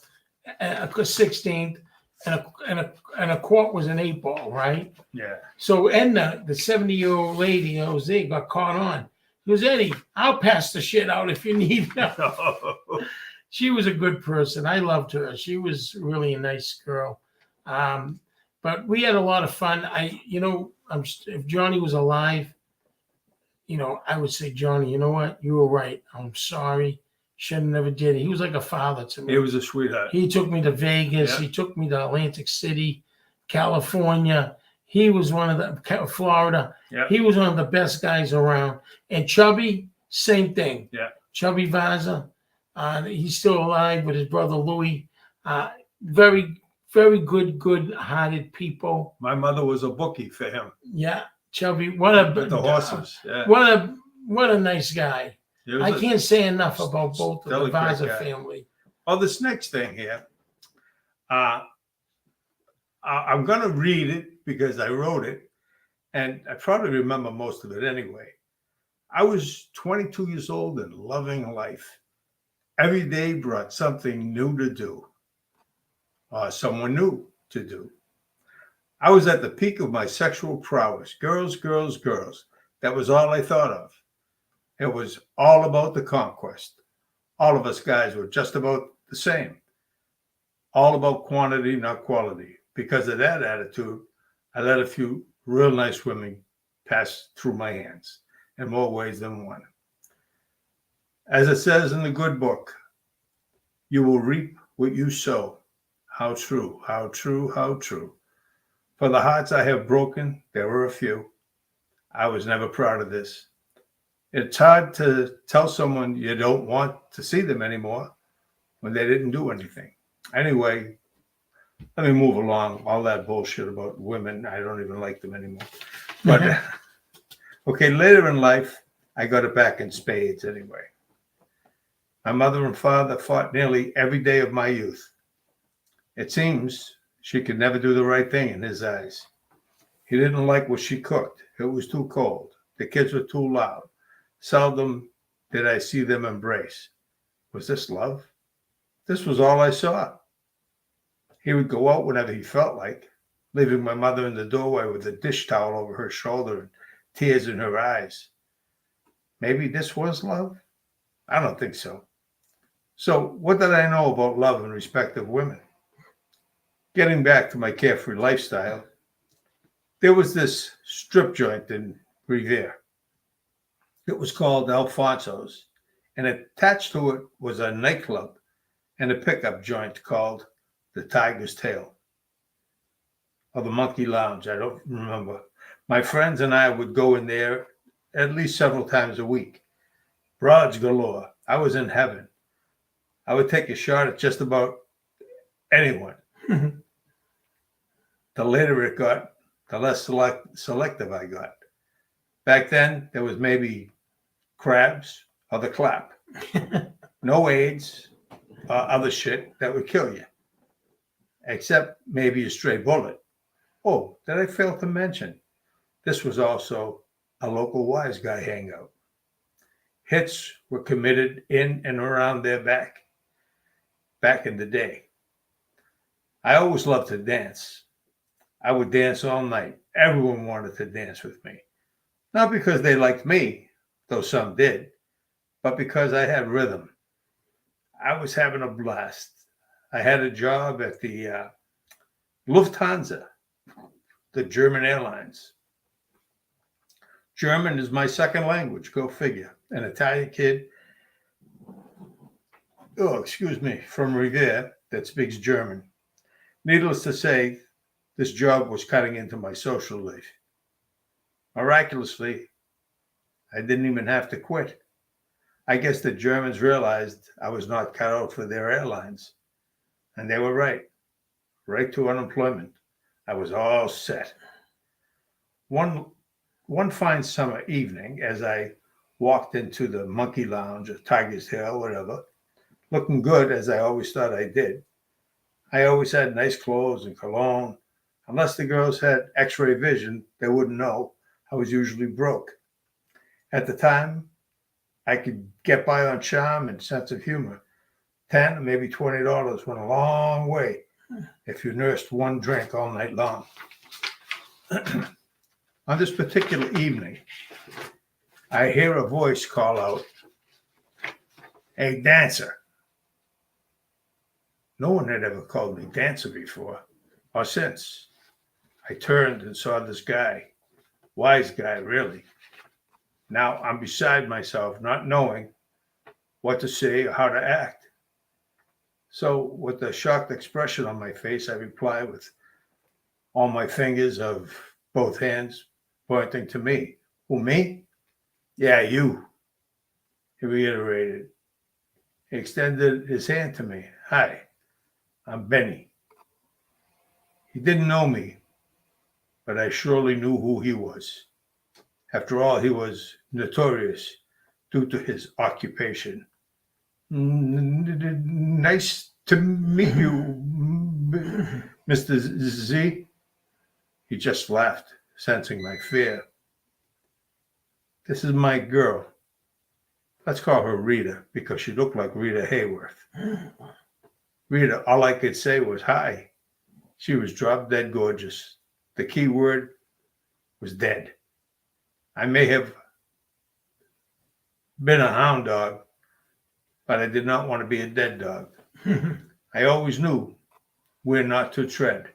16th, and a quart was an 8-ball, right? Yeah. So Edna, the 70-year-old lady, Jose, got caught on. He goes, Eddie, I'll pass the shit out if you need help. She was a good person. I loved her. She was really a nice girl. But we had a lot of fun. If Johnny was alive, I would say, Johnny, you know what? You were right. I'm sorry. Should have never did it. He was like a father to me. He was a sweetheart. He took me to Vegas. Yeah. He took me to Atlantic City, California. He was one of the Florida. Yeah. He was one of the best guys around. And Chubby, same thing. Yeah. Chubby Vaza, he's still alive with his brother Louis. Very, very good-hearted people. My mother was a bookie for him. Yeah. Chubby, with the horses. Yeah. What a nice guy. I can't say enough about both of the Vaza family. Oh, this next thing here, I'm going to read it because I wrote it, and I probably remember most of it anyway. I was 22 years old and loving life. Every day brought something new to do, or someone new to do. I was at the peak of my sexual prowess. Girls, girls, girls. That was all I thought of. It was all about the conquest. All of us guys were just about the same. All about quantity, not quality. Because of that attitude, I let a few real nice women pass through my hands in more ways than one. As it says in the good book, you will reap what you sow. How true, how true, how true. For the hearts I have broken, there were a few. I was never proud of this. It's hard to tell someone you don't want to see them anymore when they didn't do anything. Anyway, let me move along. All that bullshit about women, I don't even like them anymore. But, okay, later in life, I got it back in spades anyway. My mother and father fought nearly every day of my youth. It seems she could never do the right thing in his eyes. He didn't like what she cooked. It was too cold. The kids were too loud. Seldom did I see them embrace. Was this love? This was all I saw. He would go out whenever he felt like, leaving my mother in the doorway with a dish towel over her shoulder and tears in her eyes. Maybe this was love? I don't think so. So what did I know about love and respect of women? Getting back to my carefree lifestyle, there was this strip joint in Revere. It was called Alfonso's, and attached to it was a nightclub and a pickup joint called the Tiger's Tail. or the Monkey Lounge. I don't remember. My friends and I would go in there at least several times a week. Broads galore. I was in heaven. I would take a shot at just about anyone. The later it got, the less selective I got. Back then, there was maybe crabs or the clap. No AIDS or other shit that would kill you, except maybe a stray bullet. Oh, did I fail to mention? This was also a local wise guy hangout. Hits were committed in and around their back in the day. I always loved to dance. I would dance all night. Everyone wanted to dance with me. Not because they liked me, though some did, but because I had rhythm. I was having a blast. I had a job at the Lufthansa, the German Airlines. German is my second language, go figure. An Italian kid, from Revere that speaks German. Needless to say, this job was cutting into my social life. Miraculously, I didn't even have to quit. I guess the Germans realized I was not cut out for their airlines. And they were right. Right to unemployment. I was all set. One fine summer evening, as I walked into the Monkey Lounge or Tiger's Tail, whatever, looking good as I always thought I did. I always had nice clothes and cologne. Unless the girls had x-ray vision, they wouldn't know. I was usually broke. At the time, I could get by on charm and sense of humor. $10 or maybe $20 went a long way if you nursed one drink all night long. On this particular evening, I hear a voice call out, "Hey, dancer." No one had ever called me dancer before or since. I turned and saw this guy, wise guy, really. Now I'm beside myself, not knowing what to say or how to act. So with a shocked expression on my face, I reply with all my fingers of both hands pointing to me. Who, me? Yeah, you, he reiterated. He extended his hand to me. Hi, I'm Benny. He didn't know me, but I surely knew who he was. After all, he was notorious due to his occupation. Nice to meet you, Mr. Z. He just laughed, sensing my fear. This is my girl. Let's call her Rita, because she looked like Rita Hayworth. Rita, all I could say was hi. She was drop dead gorgeous. The key word was dead. I may have been a hound dog, but I did not want to be a dead dog. I always knew where not to tread.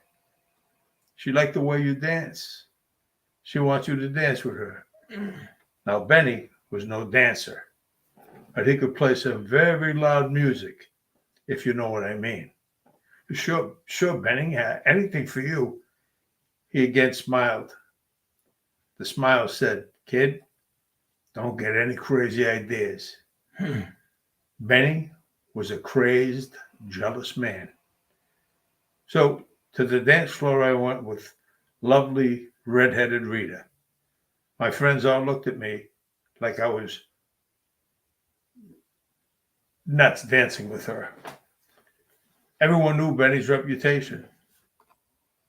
She liked the way you dance. She wants you to dance with her. Now, Benny was no dancer, but he could play some very loud music, if you know what I mean. Sure, Benny, anything for you. He again smiled. The smile said, kid, don't get any crazy ideas. Benny was a crazed, jealous man. So to the dance floor I went with lovely red-headed Rita. My friends all looked at me like I was nuts dancing with her. Everyone knew Benny's reputation.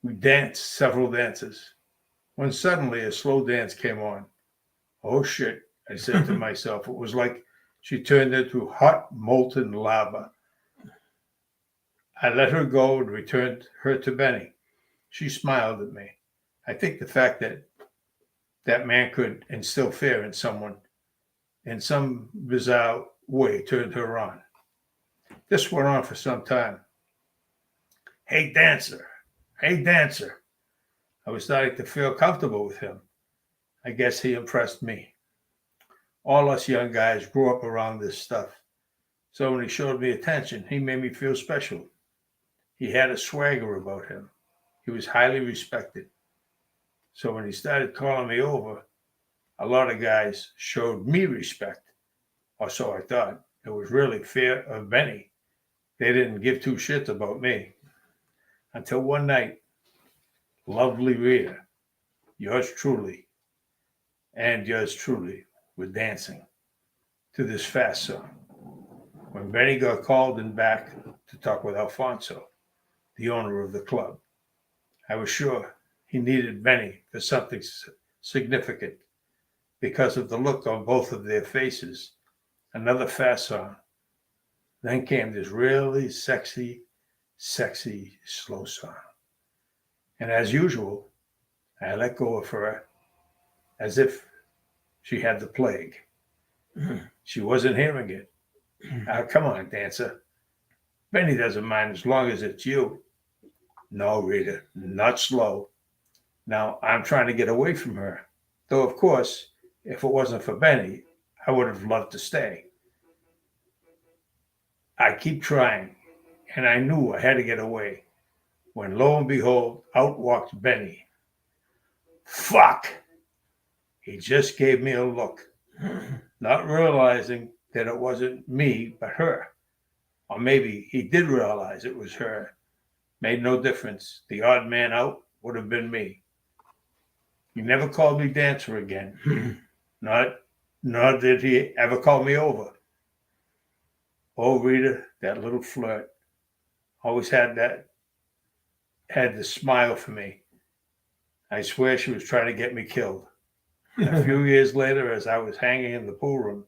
We danced several dances, when suddenly a slow dance came on. Oh shit, I said to myself. It was like she turned into hot, molten lava. I let her go and returned her to Benny. She smiled at me. I think the fact that that man could instill fear in someone in some bizarre way turned her on. This went on for some time. Hey, dancer. Hey, dancer. I was starting to feel comfortable with him. I guess he impressed me. All us young guys grew up around this stuff. So when he showed me attention, he made me feel special. He had a swagger about him. He was highly respected. So when he started calling me over, a lot of guys showed me respect, or so I thought. It was really fear of Benny. They didn't give two shits about me. Until one night, lovely Rita, yours truly, and yours truly were dancing to this fast song. When Benny got called in back to talk with Alfonso, the owner of the club, I was sure he needed Benny for something significant because of the look on both of their faces. Another fast song. Then came this really sexy, slow song. And as usual, I let go of her as if she had the plague. She wasn't hearing it. Come on, dancer. Benny doesn't mind as long as it's you. No, Rita, not slow. Now, I'm trying to get away from her. Though, of course, if it wasn't for Benny, I would have loved to stay. I keep trying, and I knew I had to get away. When lo and behold, out walked Benny. Fuck! He just gave me a look, not realizing that it wasn't me, but her. Or maybe he did realize it was her. Made no difference. The odd man out would have been me. He never called me dancer again. Nor did he ever call me over. Oh, Rita, that little flirt, always had the smile for me. I swear she was trying to get me killed. And a few years later, as I was hanging in the pool room,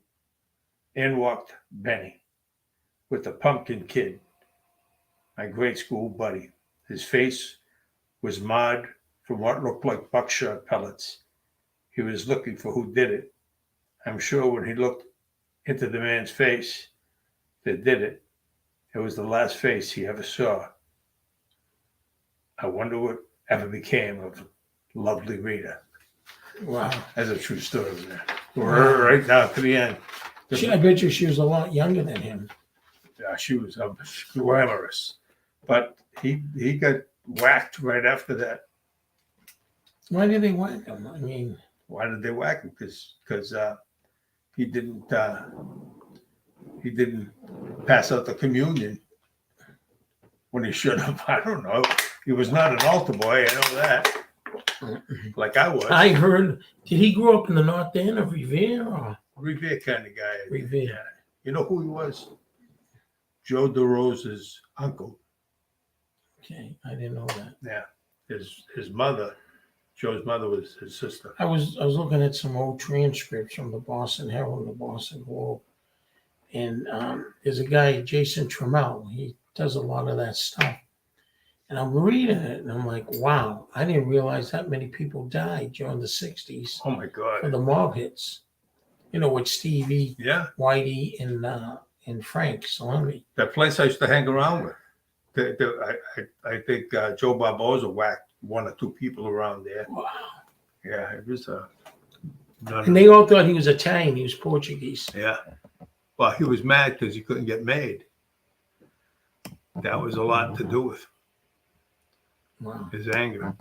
in walked Benny with the pumpkin kid, my grade school buddy. His face was marred from what looked like buckshot pellets. He was looking for who did it. I'm sure when he looked into the man's face that did it, it was the last face he ever saw. I wonder what ever became of lovely Rita. Wow. That's a true story, man. We're right down to the end. I bet you she was a lot younger than him. Yeah, she was glamorous. But he got whacked right after that. Why did they whack him? I mean, why did they whack him? Because he didn't pass out the communion when he should have. I don't know. He was not an altar boy. I know that. Like I was. I heard. Did he grow up in the North End of Revere? Or? Revere kind of guy. Revere. Yeah. You know who he was? Joe DeRosa's uncle. Okay, I didn't know that. Yeah, his mother, Joe's mother was his sister. I was looking at some old transcripts from the Boston Herald and the Boston Globe, and there's a guy, Jason Trammell. He does a lot of that stuff, and I'm reading it, and I'm like, wow, I didn't realize that many people died during the '60s. Oh my God! For the mob hits, you know, with Stevie, yeah, Whitey, and Frank Salami. That place I used to hang around with. I think Joe Barboza whacked one or two people around there. Wow. Yeah, it was and they all thought he was Italian. He was Portuguese. Yeah. Well, he was mad because he couldn't get made. That was a lot to do with his anger.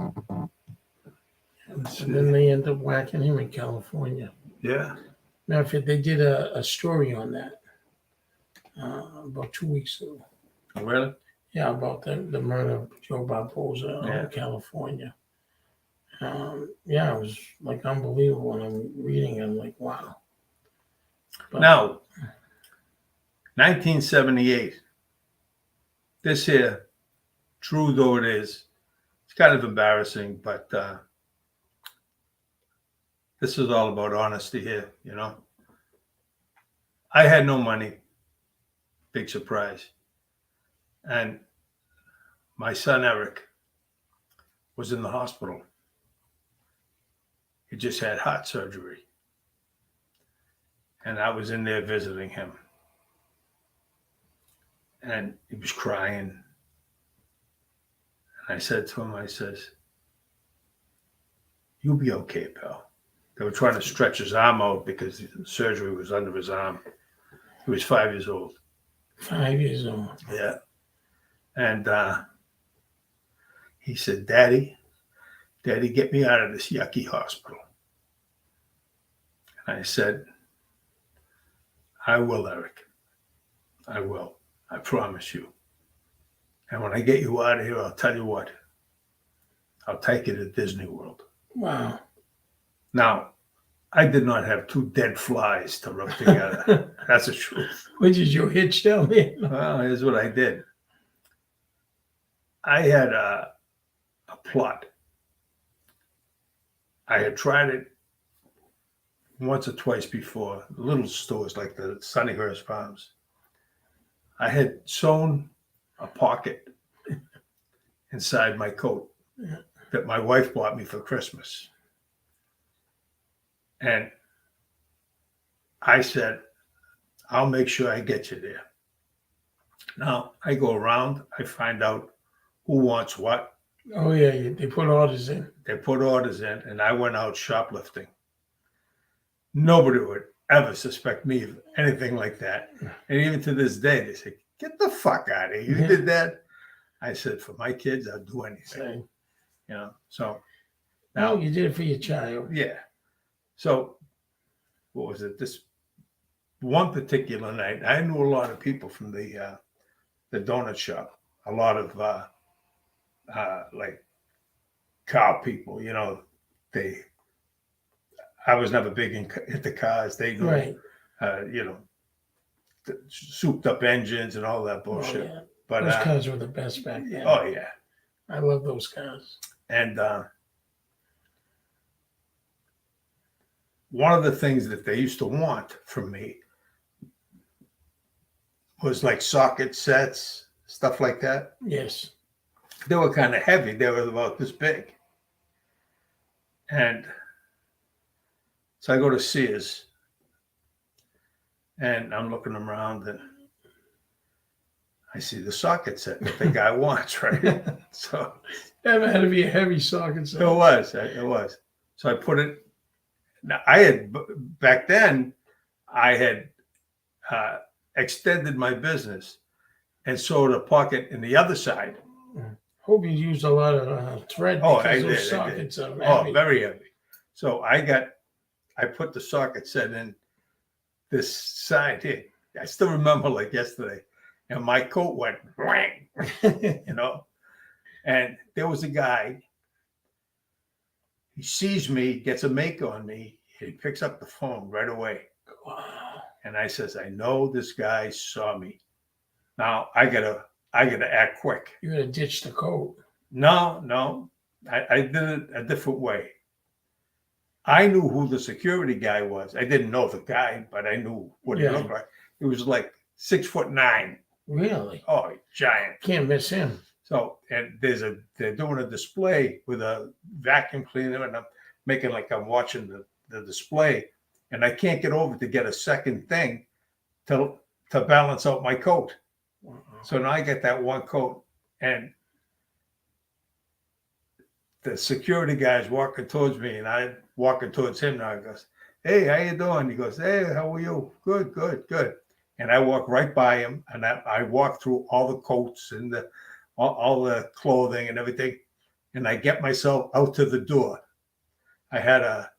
And then they end up whacking him in California. Yeah. Matter of fact, they did a story on that about 2 weeks ago. Oh, really? Yeah, about the murder of Joe Barboza in California. Yeah, it was like unbelievable. When I'm reading it, I'm like, wow. But now, 1978. This here, true though it is, it's kind of embarrassing, but this is all about honesty here, you know. I had no money. Big surprise. And my son, Eric, was in the hospital. He just had heart surgery. And I was in there visiting him. And he was crying. And I said to him, I says, "You'll be okay, pal." They were trying to stretch his arm out because the surgery was under his arm. He was 5 years old. 5 years old. Yeah. And He said, Daddy, get me out of this yucky hospital. And I said, I will, Eric. I will. I promise you. And when I get you out of here, I'll tell you what. I'll take you to Disney World. Wow. Now, I did not have two dead flies to rub together. That's the truth. Which is your hitch down there? Well, here's what I did. I had a plot. I had tried it once or twice before, little stores like the Sunnyhurst Farms. I had sewn a pocket inside my coat that my wife bought me for Christmas. And I said, I'll make sure I get you there. Now, I go around, I find out who wants what. Oh, yeah, they put orders in. They put orders in, and I went out shoplifting. Nobody would ever suspect me of anything like that. And even to this day, they say, get the fuck out of here. You did that? I said, for my kids, I'll do anything. Same. You know, so. Now you did it for your child. Yeah. So, what was it? This one particular night, I knew a lot of people from the donut shop. A lot of like car people. You know, I was never big into cars. They knew, Right. You know, souped up engines and all that bullshit. Oh, yeah. But Those cars were the best back then. oh yeah, I love those cars. and one of the things that they used to want from me was like socket sets, stuff like that. Yes. They were kind of heavy. They were about this big. And so I go to Sears and I'm looking around and I see the socket set that the guy wants, right? So That had to be a heavy socket set. it was. So I put it. Now I had back then. I had extended my business and sewed a pocket in the other side. Hope you used a lot of thread Oh, because I those did. sockets are Oh, heavy. very heavy. So I put the socket set in this side here. I still remember like yesterday. And my coat went whang, you know. And there was a guy. He sees me, gets a make on me. He picks up the phone right away. Wow. And I says, I know this guy saw me. Now I gotta act quick. You gotta ditch the coat. No. I did it a different way. I knew who the security guy was. I didn't know the guy, but I knew what he looked like. He was like 6'9". Really? Oh, giant. Can't miss him. So, and they're doing a display with a vacuum cleaner, and I'm making like I'm watching the display, and I can't get over to get a second thing to balance out my coat. So now I get that one coat, and the security guy's walking towards me, and I'm walking towards him now. He goes, hey, how you doing? He goes, hey, how are you? Good. And I walk right by him, and I walk through all the coats and all the clothing and everything, and I get myself out to the door. I had a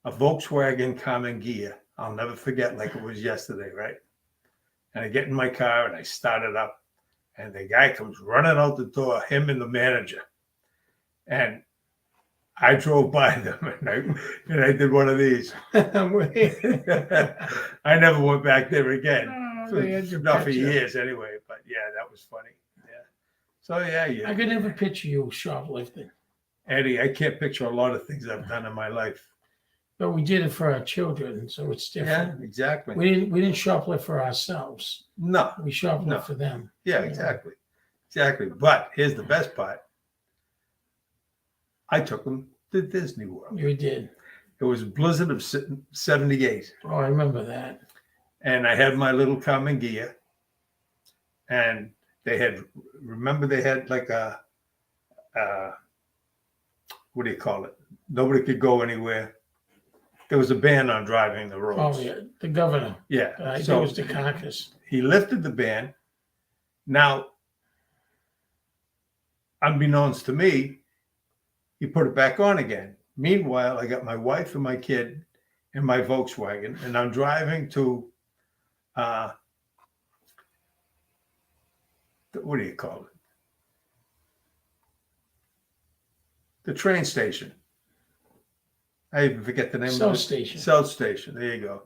Volkswagen Common Gear. I'll never forget, like it was yesterday, right? And I get in my car, and I start it up, and the guy comes running out the door, him and the manager. And I drove by them, and I did one of these. I never went back there again. Not for years anyway, but yeah, that was funny. Yeah. So yeah. I could never picture you shoplifting. Eddie, I can't picture a lot of things I've done in my life. But we did it for our children, so it's different. Yeah, exactly. We didn't shoplift for ourselves. No. We shoplift for them. Yeah, exactly. But here's the best part. I took them to Disney World. You did. It was a blizzard of 78. Oh, I remember that. And I had my little Common Gear. And they had like a, what do you call it? Nobody could go anywhere. There was a ban on driving the roads. Oh, yeah. The governor. Yeah. I think it was the caucus. He lifted the ban. Now, unbeknownst to me, he put it back on again. Meanwhile, I got my wife and my kid in my Volkswagen, and I'm driving to, what do you call it? The train station. I even forget the name of South it. Station. South Station. There you go.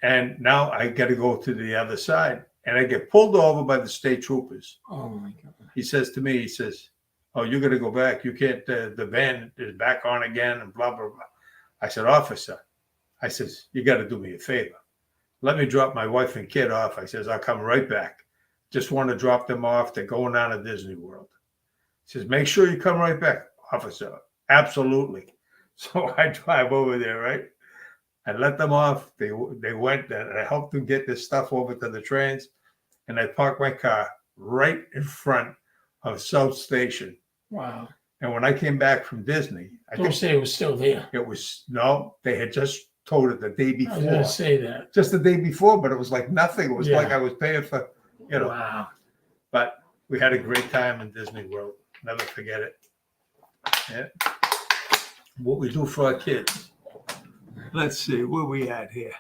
And now I got to go to the other side, and I get pulled over by the state troopers. Oh my God. He says to me, he says, "Oh, you got to go back. You can't. The van is back on again," and blah blah blah. I said, "Officer," I says, "you got to do me a favor. Let me drop my wife and kid off." I says, "I'll come right back. Just want to drop them off. They're going down to Disney World." He says, "Make sure you come right back, officer." Absolutely. So I drive over there, right? I let them off. They went, and I helped them get this stuff over to the trains, and I parked my car right in front of South Station. Wow. And when I came back from Disney, Don't say it was still there. it was, no, they had just towed it the day I was going before. to say that. Just the day before, but it was like nothing. It was Yeah. like I was paying for, you know. Wow. But we had a great time in Disney World. Never forget it. Yeah. What we do for our kids. Let's see, where we at here?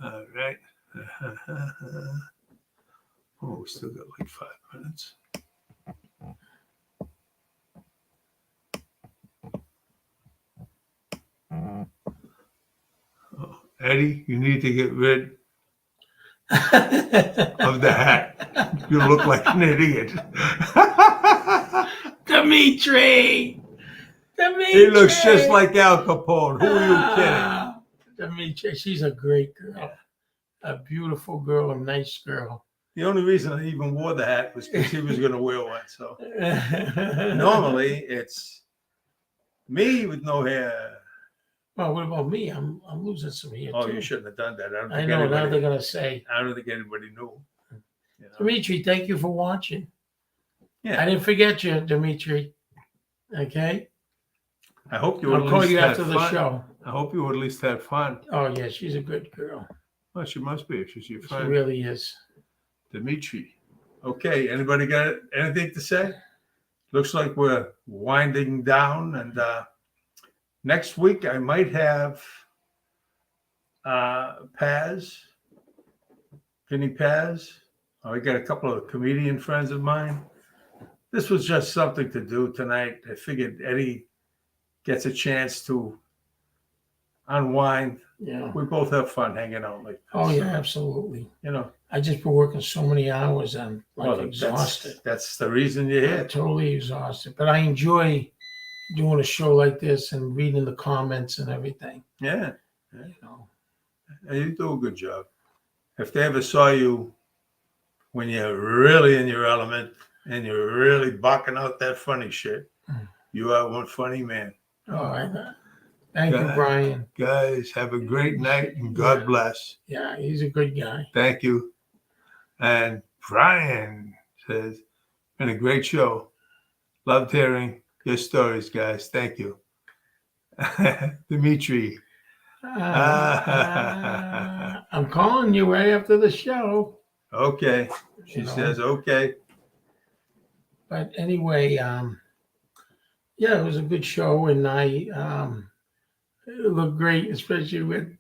All right. Oh, we still got like 5 minutes. Oh, Eddie, you need to get rid of the hat. You look like an idiot. Dimitri! Dimitri! He looks just like Al Capone. Who are you kidding? Dimitri, she's a great girl. A beautiful girl, a nice girl. The only reason I even wore the hat was because he was going to wear one. So normally it's me with no hair. Well, what about me? I'm losing some hair Oh, too. you shouldn't have done that. I know. Now they're gonna say. I don't think anybody knew. You know? Dimitri, thank you for watching. Yeah. I didn't forget you, Dimitri. Okay. I hope you I'll at call least you had after the fun. show. I hope you at least had fun. Oh yeah, she's a good girl. Well, she must be if she's your She friend. really is. Dimitri. Okay, anybody got anything to say? Looks like we're winding down, and next week I might have Paz, Vinny Paz. I got a couple of comedian friends of mine. This was just something to do tonight. I figured Eddie gets a chance to unwind. Yeah. We both have fun hanging out like this. Oh yeah, absolutely. You know, I just been working so many hours. I'm like well, exhausted. That's the reason you're I'm here. totally exhausted. But I enjoy doing a show like this and reading the comments and everything. Yeah. You know. And you do a good job. If they ever saw you when you're really in your element and you're really bucking out that funny shit, you are one funny man. All right. Thank you, Brian. Guys, have a great night and God bless. Yeah, he's a good guy. Thank you. And Brian says, been a great show. Loved hearing your stories, guys. Thank you. Dimitri. I'm calling you right after the show. Okay. She says, okay. But anyway, yeah, it was a good show, and I it looked great, especially with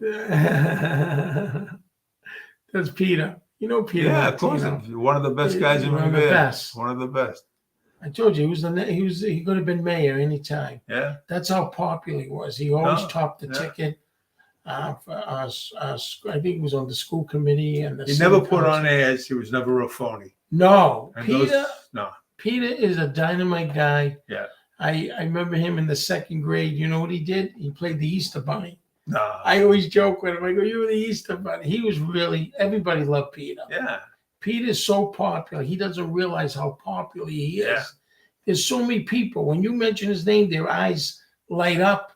that's Peter. You know Peter. Yeah, of course. One of the best guys in One of the Revere. best. One of the best. I told you he could have been mayor anytime. Yeah. That's how popular he was. He always topped the yeah. ticket. For us, I think he was on the school committee and the. He never city put council. on airs. He was never a phony. No, And Peter. no. Peter is a dynamite guy. Yeah. I remember him in the second grade. You know what he did? He played the Easter Bunny. No. I always joke with him. I go, "You're the Easter Bunny." He was really. Everybody loved Peter. Yeah. Peter's so popular. He doesn't realize how popular he is. Yeah. There's so many people. When you mention his name, their eyes light up,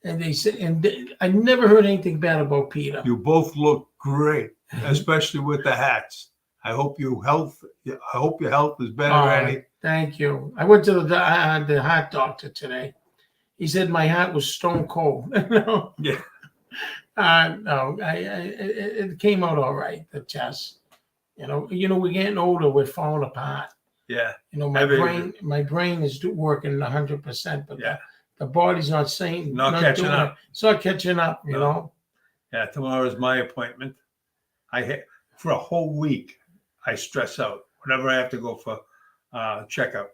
and they say. And I never heard anything bad about Peter. You both look great, especially with the hats. I hope your health is better, Eddie. Thank you. I went to the heart doctor today. He said my heart was stone cold. No. Yeah. No, it came out all right. The test. You know, we're getting older. We're falling apart. Yeah. You know, Every- my brain is working 100%, but Yeah. the body's not saying, Not catching doing up. it. It's not catching up, you No. know. Yeah. Tomorrow is my appointment. For a whole week, I stress out whenever I have to go for checkup.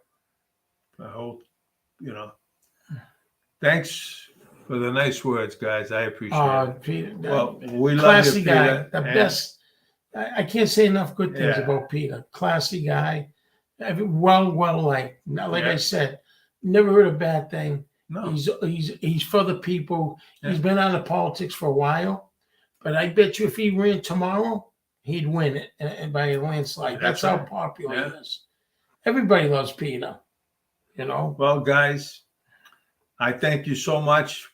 The whole, you know. Thanks for the nice words, guys. I appreciate it. Peter, Well, we love you, classy guy, Peter. the and- best. I can't say enough good things Yeah. about Peter. Classy guy, well liked. Like Yeah. I said, never heard a bad thing. No. He's for the people. Yeah. He's been out of politics for a while, but I bet you if he ran tomorrow, he'd win it and by a landslide. That's how right. popular Yeah. he is. Everybody loves Peter. You know. Well, guys, I thank you so much.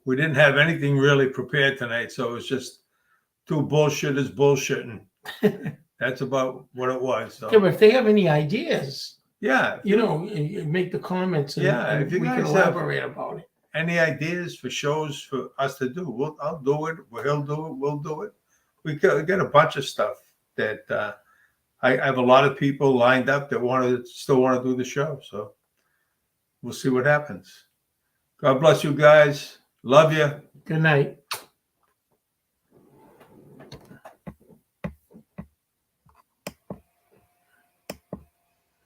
We didn't have anything really prepared tonight, so it was just two bullshitters bullshitting. That's about what it was. So. Yeah, but if they have any ideas, Yeah, you know, you make the comments and, Yeah, and if you we can guys have- elaborate about it. any ideas for shows for us to do, I'll do it. He'll do it. We'll do it. We got a bunch of stuff that I have a lot of people lined up that still want to do the show. So we'll see what happens. God bless you guys. Love you. Good night.